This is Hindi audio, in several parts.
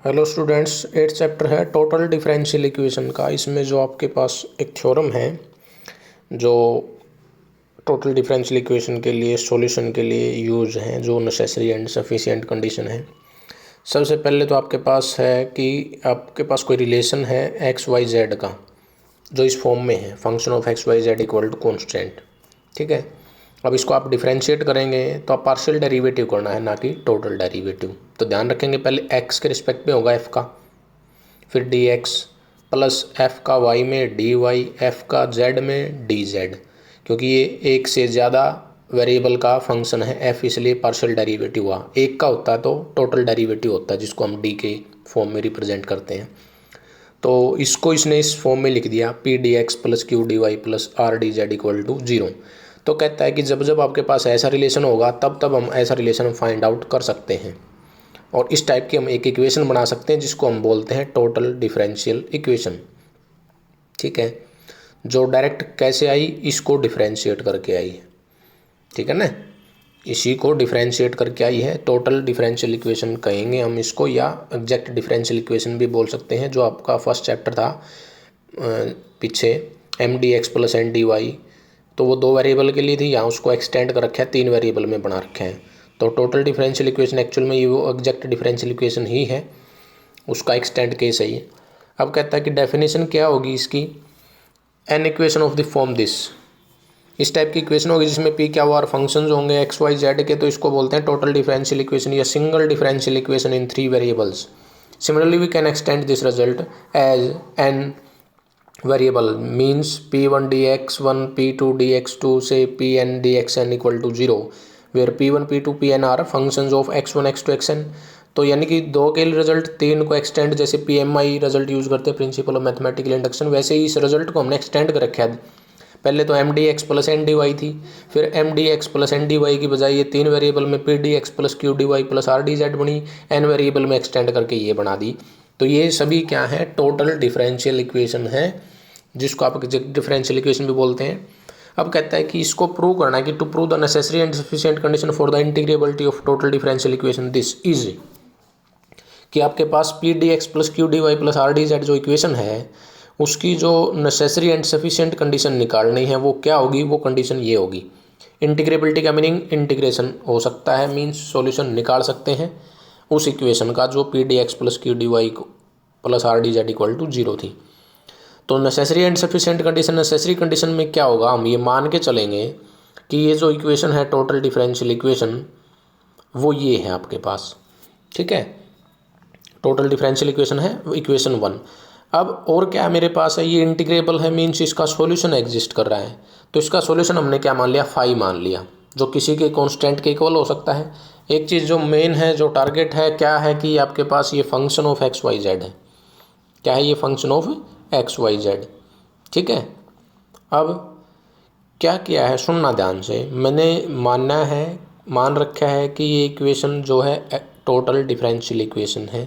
हेलो स्टूडेंट्स, 8th चैप्टर है टोटल डिफरेंशियल इक्वेशन का। इसमें जो आपके पास एक थ्योरम है जो टोटल डिफरेंशियल इक्वेशन के लिए सॉल्यूशन के लिए यूज हैं, जो नेसेसरी एंड सफिशिएंट कंडीशन है। सबसे पहले तो आपके पास है कि आपके पास कोई रिलेशन है एक्स वाई जेड का, जो इस फॉर्म में है function of x y z equal to constant. ठीक है, अब इसको आप डिफरेंशिएट करेंगे तो आप पार्शियल डेरिवेटिव करना है, ना कि टोटल डेरिवेटिव। तो ध्यान रखेंगे पहले एक्स के रिस्पेक्ट में होगा एफ़ का, फिर डी एक्स प्लस एफ़ का वाई में डी वाई, एफ़ का जेड में डी जेड। क्योंकि ये एक से ज़्यादा वेरिएबल का फंक्शन है एफ़, इसलिए पार्शियल डेरिवेटिव हुआ। एक का होता है तो टोटल डेरिवेटिव होता है, जिसको हम डी के फॉर्म में रिप्रेजेंट करते हैं। तो इसको इसने इस फॉर्म में लिख दिया p D x plus Q D Y plus R D z equal to 0। तो कहता है कि जब जब आपके पास ऐसा रिलेशन होगा तब तब हम ऐसा रिलेशन फाइंड आउट कर सकते हैं, और इस टाइप की हम एक इक्वेशन बना सकते हैं जिसको हम बोलते हैं टोटल डिफरेंशियल इक्वेशन। ठीक है, जो डायरेक्ट कैसे आई, इसको डिफरेंशिएट करके आई है। ठीक है ना, इसी को डिफरेंशिएट करके आई है, टोटल डिफरेंशियल इक्वेशन कहेंगे हम इसको, या एग्जैक्ट डिफरेंशियल इक्वेशन भी बोल सकते हैं। जो आपका फर्स्ट चैप्टर था पीछे, m d x plus n d y, तो वो 2 वेरिएबल के लिए थी, यहाँ उसको एक्सटेंड कर रखा है, 3 वेरिएबल में बना रखे हैं। तो टोटल डिफरेंशियल इक्वेशन एक्चुअल में ये वो एग्जैक्ट डिफरेंशियल इक्वेशन ही है, उसका एक्सटेंड केस है ये। अब कहता है कि डेफिनेशन क्या होगी इसकी, an equation of the form this. इस टाइप की इक्वेशन होगी जिसमें पी क्या आर फंक्शंस होंगे एक्स वाई जेड के, तो इसको बोलते हैं टोटल डिफरेंशियल इक्वेशन या single differential equation in 3 variables. Similarly we can extend this result as n variable means p1 dx1 p2 dx2 से pn dxn equal to 0, where p1 p2 pn are functions of x1 x2 xn। तो यानी कि 2 के रिजल्ट 3 को एक्सटेंड, जैसे PMI रिजल्ट यूज़ करते हैं प्रिंसिपल ऑफ मैथमेटिकल इंडक्शन, वैसे ही इस रिजल्ट को हमने एक्सटेंड कर रखा है। पहले तो m d x plus n d y थी, फिर m d x plus n d y की बजाय ये 3 वेरिएबल में p D x plus Q D Y plus R D z बनी, एन वेरिएबल में एक्सटेंड करके ये बना दी। तो ये सभी क्या है, टोटल डिफरेंशियल इक्वेशन है, जिसको आप डिफरेंशियल इक्वेशन भी बोलते हैं। अब कहता है कि इसको प्रूव करना है कि to prove the necessary and sufficient condition for the integrability of total differential equation this is, कि आपके पास P D x plus Q D Y plus R D Z जो इक्वेशन है, उसकी जो नेसेसरी एंड सफिशिएंट कंडीशन निकालनी है वो क्या होगी, वो कंडीशन ये होगी। इंटीग्रेबिलिटी का मीनिंग इंटीग्रेशन हो सकता है, मीन्स सॉल्यूशन निकाल सकते हैं उस इक्वेशन का जो p D x plus Q D Y plus R D z equal to 0 थी। तो necessary and sufficient condition, necessary condition में क्या होगा, हम ये मान के चलेंगे कि ये जो इक्वेशन है टोटल डिफरेंशियल इक्वेशन, वो ये है आपके पास। ठीक है, टोटल डिफरेंशियल इक्वेशन है इक्वेशन 1। अब और क्या मेरे पास है, ये इंटीग्रेबल है, मीन्स इसका सॉल्यूशन एग्जिस्ट कर रहा है। तो इसका सॉल्यूशन हमने क्या मान लिया, फाई मान लिया, जो किसी के कांस्टेंट के इक्वल हो सकता है। एक चीज़ जो मेन है, जो टारगेट है, क्या है कि आपके पास ये function of x y z है। क्या है, ये function of x y z. ठीक है, अब क्या किया है, सुनना ध्यान से, मैंने मान रखा है कि ये इक्वेशन जो है टोटल डिफरेंशियल इक्वेशन है,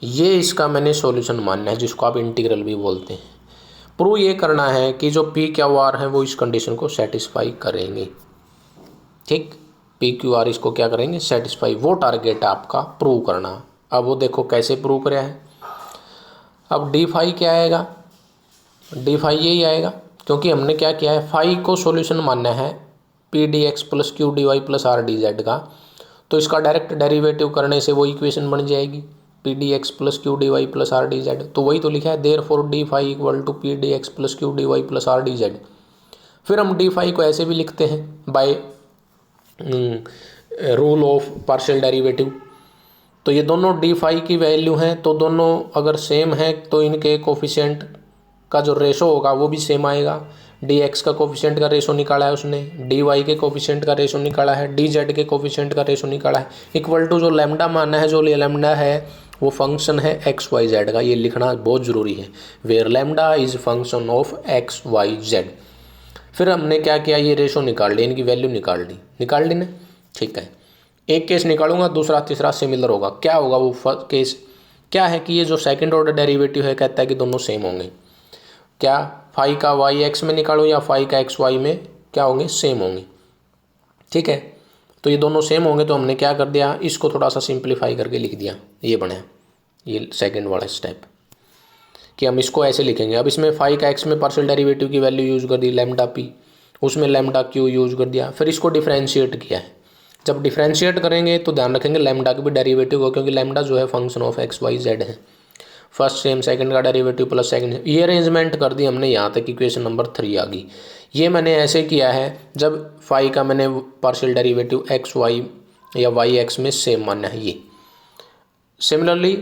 ये इसका मैंने सॉल्यूशन मानना है, जिसको आप इंटीग्रल भी बोलते हैं। प्रूव ये करना है कि जो पी क्यू आर है वो इस कंडीशन को सेटिस्फाई करेंगे। ठीक, पी क्यू आर इसको क्या करेंगे, सेटिस्फाई, वो टारगेट है आपका प्रूव करना। अब वो देखो कैसे प्रूव कराया है। अब डी फाई क्या आएगा, डी फाई यही आएगा, क्योंकि हमने क्या किया है, फाई को सॉल्यूशन मानना है p D x plus Q D Y plus R D z का। तो इसका डायरेक्ट डेरिवेटिव करने से वो इक्वेशन बन जाएगी p D x plus Q D Y plus R D z. तो वही तो लिखा है, therefore d phi equal to p D x plus Q D Y plus R D z. फिर हम डी फाई को ऐसे भी लिखते हैं by rule of partial derivative. तो ये दोनों डी फाई की वैल्यू हैं, तो दोनों अगर सेम है तो इनके कोफिशिएंट का जो रेशो होगा वो भी सेम आएगा। डी एक्स का कोफिशिएंट का रेशो निकाला है उसने, डी वाई के कोफिशिएंट का रेशो निकाला है, डी जेड के कोफिशिएंट का रेशो निकाला है, इक्वल टू जो लैम्डा माना है, जो लैम्डा है वो फंक्शन है एक्स वाई जेड का। ये लिखना बहुत ज़रूरी है, where lambda is function of x y z. फिर हमने क्या किया, ये रेशो निकाल ली, इनकी वैल्यू निकाल ली ना। ठीक है, एक केस निकालूंगा, दूसरा तीसरा सिमिलर होगा। क्या होगा वो फर्स्ट केस, क्या है कि ये जो सेकंड ऑर्डर डेरिवेटिव है, कहता है कि दोनों सेम होंगे। क्या फाई का वाई एक्स में निकालूं या फाई का एक्स वाई में, क्या होंगे, सेम होंगे। ठीक है, तो ये दोनों सेम होंगे, तो हमने क्या कर दिया, इसको थोड़ा सा सिंप्लीफाई करके लिख दिया, ये बने। ये सेकंड वाला स्टेप कि हम इसको ऐसे लिखेंगे। अब इसमें फाई का एक्स में पार्शियल डेरिवेटिव की वैल्यू यूज़ कर दी लैम्डा पी, उसमें लैम्डा क्यू यूज़ कर दिया, फिर इसको डिफ्रेंशिएट किया है। जब डिफ्रेंशिएट करेंगे तो ध्यान रखेंगे लैम्डा का भी डेरिवेटिव हो, क्योंकि लैम्डा जो है function of x y z है। फर्स्ट सेम सेकंड का डेरिवेटिव प्लस सेकंड, ये अरेंजमेंट कर दी हमने। यहाँ तक इक्वेशन नंबर 3 आ गई। ये मैंने ऐसे किया है जब फाई का मैंने पार्शियल डेरिवेटिव एक्स वाई या वाई एक्स में सेम माना है ये। Similarly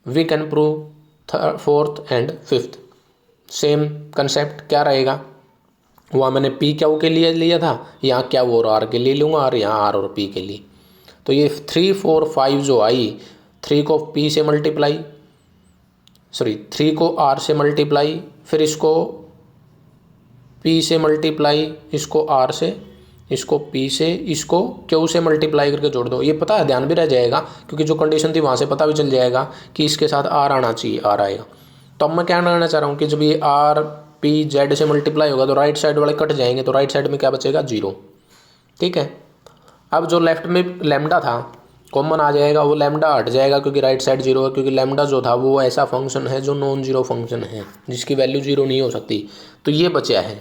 we can prove fourth and fifth, same concept क्या रहेगा। वहाँ मैंने पी क्यू के लिए लिया था, यहाँ क्यू और आर के लिए लूँगा, और यहाँ आर और पी के लिए। तो ये 3 4 5 जो आई, 3 को पी से मल्टीप्लाई, 3 को आर से मल्टीप्लाई, फिर इसको पी से मल्टीप्लाई, इसको आर से, इसको पी से, इसको क्यू से मल्टीप्लाई करके जोड़ दो। ये पता है, ध्यान भी रह जाएगा, क्योंकि जो कंडीशन थी वहाँ से पता भी चल जाएगा कि इसके साथ आर आना चाहिए, आर आएगा। तो अब मैं क्या करना चाह रहा हूँ कि जब ये आर पी जेड से मल्टीप्लाई होगा तो राइट साइड वाले कट जाएंगे, तो राइट साइड में क्या बचेगा, 0। ठीक है। अब जो लेफ्ट में लैम्डा था कॉमन आ जाएगा, वो लैम्डा हट जाएगा क्योंकि राइट साइड 0 है, क्योंकि लैम्डा जो था वो ऐसा फंक्शन है जो नॉन जीरो फंक्शन है, जिसकी वैल्यू 0 नहीं हो सकती। तो ये बचा है,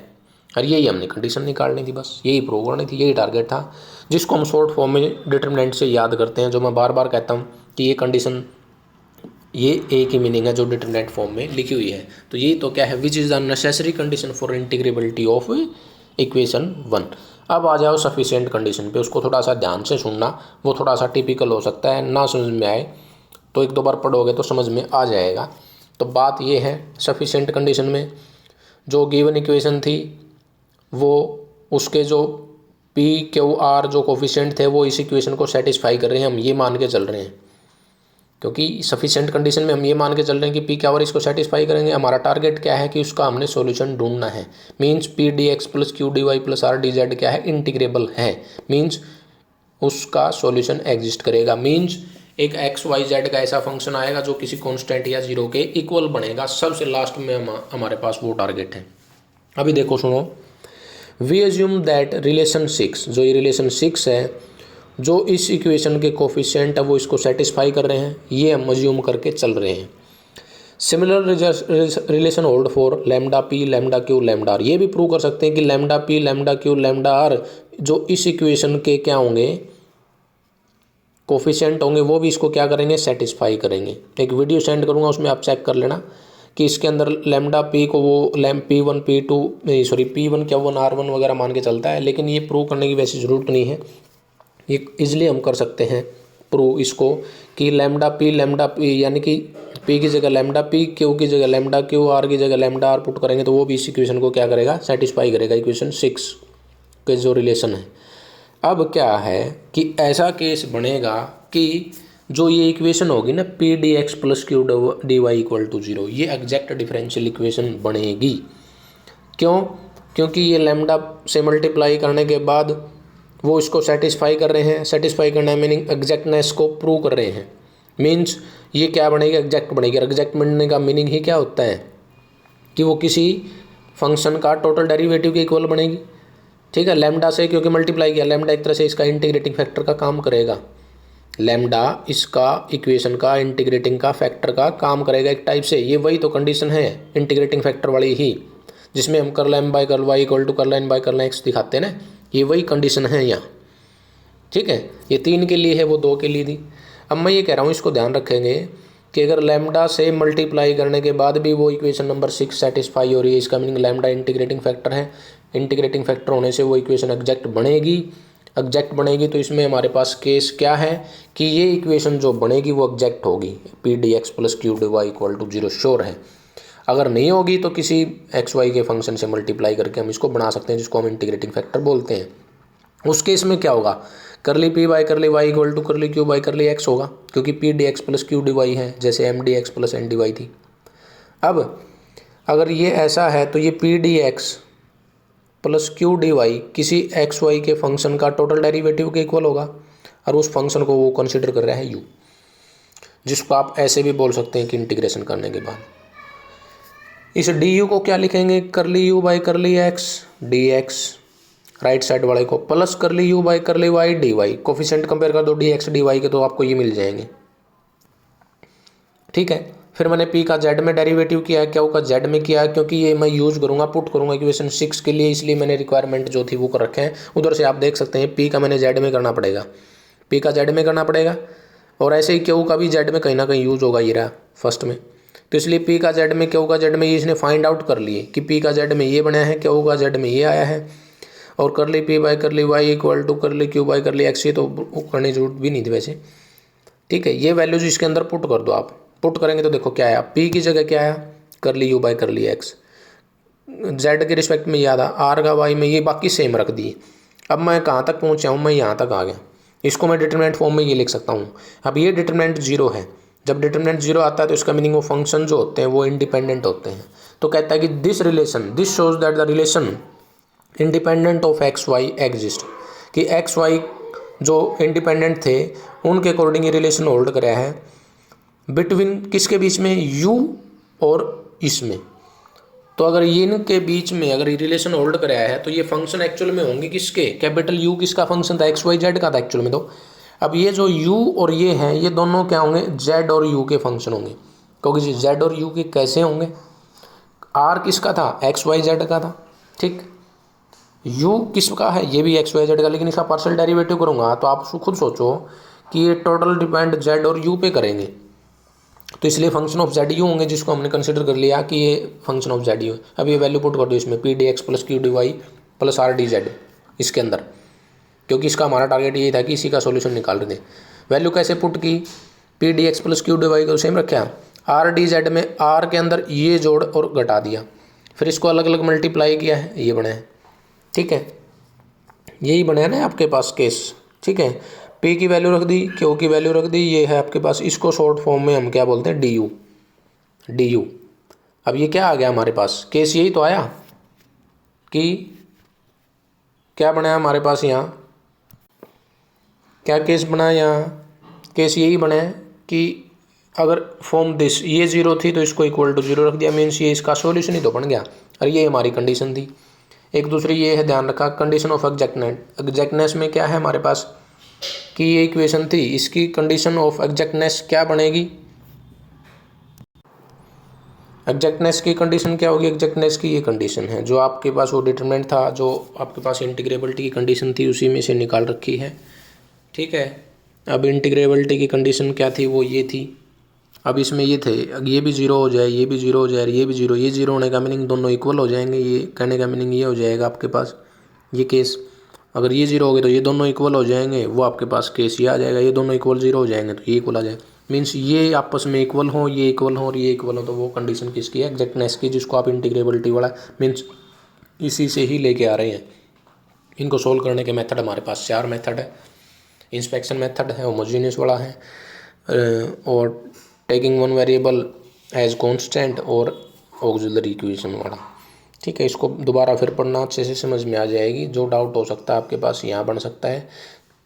और यही हमने कंडीशन निकालनी थी, बस यही प्रूव करनी थी, यही टारगेट था, जिसको हम शॉर्ट फॉर्म में डिटरमिनेंट से याद करते हैं। जो मैं बार बार कहता हूँ कि ये कंडीशन, ये एक ही मीनिंग है जो डिटरमिनेंट फॉर्म में लिखी हुई है। तो ये तो क्या है, which is the necessary condition for integrability of equation 1। अब आ जाओ सफिशिएंट कंडीशन पे, उसको थोड़ा सा ध्यान से सुनना, वो थोड़ा सा टिपिकल हो सकता है, ना समझ में आए तो एक दो बार पढ़ोगे तो समझ में आ जाएगा। तो बात ये है, सफिशिएंट कंडीशन में जो गिवन इक्वेशन थी वो, उसके जो पी क्यू आर जो कोफिशिएंट थे वो इस इक्वेशन को सेटिस्फाई कर रहे हैं, हम ये मान के चल रहे हैं। क्योंकि सफिशिएंट कंडीशन में हम ये मान के चल रहे हैं कि पी क्यू आर इसको सेटिस्फाई करेंगे। हमारा टारगेट क्या है कि उसका हमने सॉल्यूशन ढूंढना है। Means p D x plus Q D Y plus R D z क्या है, इंटीग्रेबल है, मींस उसका सॉल्यूशन एग्जिस्ट करेगा। मींस एक एक्स वाई जेड का ऐसा फंक्शन आएगा जो किसी कॉन्स्टेंट या 0 के इक्वल बनेगा। सबसे लास्ट में हमारे पास वो टारगेट है। अभी देखो सुनो, वी एज्यूम दैट रिलेशन 6, जो ये रिलेशन 6 है, जो इस इक्वेशन के कोफिशिएंट है वो इसको सेटिस्फाई कर रहे हैं, ये हम एज्यूम करके चल रहे हैं। Similar relation hold for lambda p lambda q lambda r. ये भी प्रूव कर सकते हैं कि lambda p lambda q lambda r जो इस इक्वेशन के क्या होंगे, कोफिशिएंट होंगे, वो भी इसको क्या करेंगे, सेटिस्फाई करेंगे। एक वीडियो सेंड करूँगा, उसमें आप चेक कर लेना कि इसके अंदर लैम्डा पी को वो P1 P2 P1 क्या 1 R1 वगैरह मान के चलता है, लेकिन ये प्रूव करने की वैसी ज़रूरत नहीं है। ये इजीली हम कर सकते हैं प्रूव इसको कि लैम्डा पी यानी कि पी की जगह लैम्डा पी, क्यू की जगह लैम्डा क्यू, आर की जगह लैम्डा आर पुट करेंगे तो वो भी इस इक्वेशन को क्या करेगा, सेटिस्फाई करेगा, इक्वेशन 6 के जो रिलेशन है। अब क्या है कि ऐसा केस बनेगा कि जो ये इक्वेशन होगी ना p D x plus Q D y equal to 0, ये एग्जैक्ट डिफरेंशियल इक्वेशन बनेगी। क्यों? क्योंकि ये लैम्डा से मल्टीप्लाई करने के बाद वो इसको सेटिस्फाई कर रहे हैं। सेटिस्फाई करना मीनिंग एग्जैक्टनेस को प्रूव कर रहे हैं। मीन्स ये क्या बनेगी, एग्जैक्ट बनेगी। एग्जैक्ट बनने का मीनिंग ही क्या होता है कि वो किसी फंक्शन का टोटल डेरिवेटिव के इक्वल बनेगी। ठीक है, लैम्डा से क्योंकि मल्टीप्लाई किया, लैम्डा एक तरह से इसका इंटीग्रेटिंग फैक्टर का काम करेगा। लैम्डा इसका इक्वेशन का इंटीग्रेटिंग का फैक्टर का काम करेगा एक टाइप से। ये वही तो कंडीशन है इंटीग्रेटिंग फैक्टर वाली ही, जिसमें हम curl m by curl y equal to curl n by curl x दिखाते हैं ना, ये वही कंडीशन है यहाँ। ठीक है, ये 3 के लिए है, वो 2 के लिए थी। अब मैं ये कह रहा हूँ, इसको ध्यान रखेंगे कि अगर लैम्डा से मल्टीप्लाई करने के बाद भी वो इक्वेशन नंबर 6 सेटिस्फाई हो रही है, इसका मीनिंग लैम्डा इंटीग्रेटिंग फैक्टर है। इंटीग्रेटिंग फैक्टर होने से वो इक्वेशन एग्जैक्ट बनेगी। एग्जैक्ट बनेगी तो इसमें हमारे पास केस क्या है कि ये इक्वेशन जो बनेगी वो एग्जैक्ट होगी, p D x plus Q D y equal to 0 sure है। अगर नहीं होगी तो किसी एक्स वाई के फंक्शन से मल्टीप्लाई करके हम इसको बना सकते हैं, जिसको हम इंटीग्रेटिंग फैक्टर बोलते हैं। उस केस में क्या होगा, curly p by curly y equal to curly q by curly x होगा, क्योंकि p D x plus Q D y है, जैसे m d x plus n d y थी। अब अगर ये ऐसा है तो ये p D x plus Q D y किसी एक्स वाई के फंक्शन का टोटल डेरिवेटिव के इक्वल होगा, और उस फंक्शन को वो कंसिडर कर रहा है यू, जिसको आप ऐसे भी बोल सकते हैं कि इंटीग्रेशन करने के बाद इस डी यू को क्या लिखेंगे, curly u by curly x d x, right side वाले को plus curly u by curly y d y. Coefficient compare कर दो डी एक्स डी वाई के तो आपको ये मिल जाएंगे। ठीक है। फिर मैंने पी का जेड में डेरिवेटिव किया है, क्यू का जेड में किया है, क्योंकि ये मैं यूज़ करूँगा, पुट करूँगा इक्वेशन 6 के लिए, इसलिए मैंने रिक्वायरमेंट जो थी वो कर रखे हैं। उधर से आप देख सकते हैं पी का मैंने जेड में करना पड़ेगा, पी का जेड में करना पड़ेगा, और ऐसे ही क्यू का भी जेड में कहीं ना कहीं यूज़ होगा, ये रहा फर्स्ट में। तो इसलिए पी का जेड में, क्यू का जेड में, ये इसने फाइंड आउट कर लिए कि पी का जेड में ये बना है, क्यू का जेड में ये आया है, और कर ली पी बाई कर ली वाई इक्वल टू कर ली क्यू बाई कर ली एक्स, ये तो करने की जरूरत भी नहीं थी वैसे। ठीक है, ये वैल्यूज इसके अंदर पुट कर दो आप। पुट करेंगे तो देखो क्या आया, पी की जगह क्या आया, कर ली यू बाई कर ली एक्स, जेड के रिस्पेक्ट में याद आ, आर का वाई में, ये बाकी सेम रख दिए। अब मैं कहाँ तक पहुँचा हूँ, मैं यहाँ तक आ गया। इसको मैं डिटरमिनेंट फॉर्म में ये लिख सकता हूँ। अब ये डिटरमिनेंट जीरो है, जब डिटरमिनेंट जीरो आता है तो इसका मीनिंग वो फंक्शन जो होते हैं वो इंडिपेंडेंट होते हैं। तो कहता है कि this relation, this shows that the relation independent of x y exist, कि एक्स वाई जो इंडिपेंडेंट थे उनके अकॉर्डिंग ये रिलेशन होल्ड कराया है बिटवीन किसके बीच में, यू और इसमें। तो अगर ये इनके बीच में अगर ये रिलेशन होल्ड कराया है तो ये फंक्शन एक्चुअल में होंगे किसके, कैपिटल यू किसका फंक्शन था, एक्स वाई जेड का था एक्चुअल में। तो अब ये जो यू और ये हैं ये दोनों क्या होंगे, जेड और यू के फंक्शन होंगे, क्योंकि जेड और यू के कैसे होंगे, आर किसका था, एक्स वाई जेड का था, ठीक। यू किसका है, ये भी एक्स वाई जेड का, लेकिन इसका पार्शियल डेरिवेटिव करूँगा तो आप खुद सोचो कि ये टोटल डिपेंड जेड और यू पे करेंगे, तो इसलिए फंक्शन ऑफ जेड यू होंगे, जिसको हमने कंसिडर कर लिया कि ये फंक्शन ऑफ जेड यू है। अब ये वैल्यू पुट कर दो इसमें, p D x plus Q D Y plus R D z इसके अंदर, क्योंकि इसका हमारा टारगेट ये था कि इसी का सोल्यूशन निकाल रहे थे। वैल्यू कैसे पुट की, p D x plus Q D y को सेम रखा, आर डी जेड में आर के अंदर ये जोड़ और घटा दिया, फिर इसको अलग अलग मल्टीप्लाई किया है, ये बना है, ठीक है। यही बना है ना आपके पास केस, ठीक है। पी की वैल्यू रख दी, क्यू की वैल्यू रख दी, ये है आपके पास, इसको शॉर्ट फॉर्म में हम क्या बोलते हैं, डी यू, डी यू। अब ये क्या आ गया हमारे पास, केस यही तो आया कि क्या बनाया हमारे पास यहाँ, क्या केस बना यहाँ, केस यही बना है कि अगर फॉर्म दिस, ये जीरो थी तो इसको इक्वल टू जीरो रख दिया, मीन्स ये इसका सॉल्यूशन ही तो बन गया, और ये हमारी कंडीशन थी। एक दूसरी ये है, ध्यान रखा, कंडीशन ऑफ एग्जैक्टनेस में क्या है हमारे पास कि ये इक्वेशन थी, इसकी कंडीशन ऑफ एग्जैक्टनेस क्या बनेगी, एग्जैक्टनेस की कंडीशन क्या होगी, एग्जैक्टनेस की ये कंडीशन है जो आपके पास वो डिटरमिनेंट था, जो आपके पास इंटीग्रेबिलिटी की कंडीशन थी, उसी में से निकाल रखी है, ठीक है। अब इंटीग्रेबिलिटी की कंडीशन क्या थी, वो ये थी। अब इसमें ये थे, ये भी जीरो हो जाए, ये भी जीरो हो जाए, ये भी जीरो, ये जीरो होने का मीनिंग दोनों इक्वल हो जाएंगे, ये कहने का मीनिंग ये हो जाएगा आपके पास ये केस, अगर ये जीरो हो गए तो ये दोनों इक्वल हो जाएंगे, वो आपके पास केस ये आ जाएगा, ये दोनों इक्वल जीरो हो जाएंगे तो ये इक्वल आ जाएगा, मीन्स ये आपस में इक्वल हो, ये इक्वल हो और ये इक्वल हो, तो वो कंडीशन किसकी है, एग्जैक्टनेस की, जिसको आप इंटीग्रेबिलिटी वाला मीन्स इसी से ही लेके आ रहे हैं। इनको सोल्व करने के मेथड हमारे पास 4 मेथड है, इंस्पेक्शन मेथड है, होमोजीनियस वाला है, और taking one variable as constant, और ऑक्सिलरी इक्वेशन वाला, ठीक है। इसको दोबारा फिर पढ़ना, अच्छे से समझ में आ जाएगी। जो डाउट हो सकता है आपके पास यहाँ बन सकता है,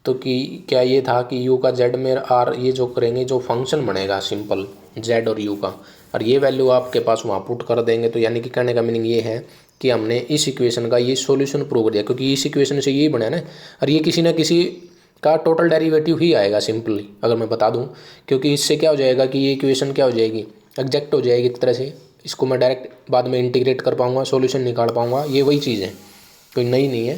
तो कि क्या ये था कि यू का जेड में आर, ये जो करेंगे जो फंक्शन बनेगा सिंपल जेड और यू का, और ये वैल्यू आपके पास वहाँ पुट कर देंगे, तो यानी कि कहने का मीनिंग ये है कि हमने इस इक्वेशन का ये सॉल्यूशन प्रूव कर दिया, क्योंकि इस इक्वेशन से यही बना है ना, और ये किसी ना किसी का टोटल डेरिवेटिव ही आएगा सिंपली, अगर मैं बता दूं, क्योंकि इससे क्या हो जाएगा कि ये इक्वेशन क्या हो जाएगी, एग्जैक्ट हो जाएगी एक तरह से, इसको मैं डायरेक्ट बाद में इंटीग्रेट कर पाऊंगा, सॉल्यूशन निकाल पाऊंगा, ये वही चीज़ है, कोई नई नहीं है।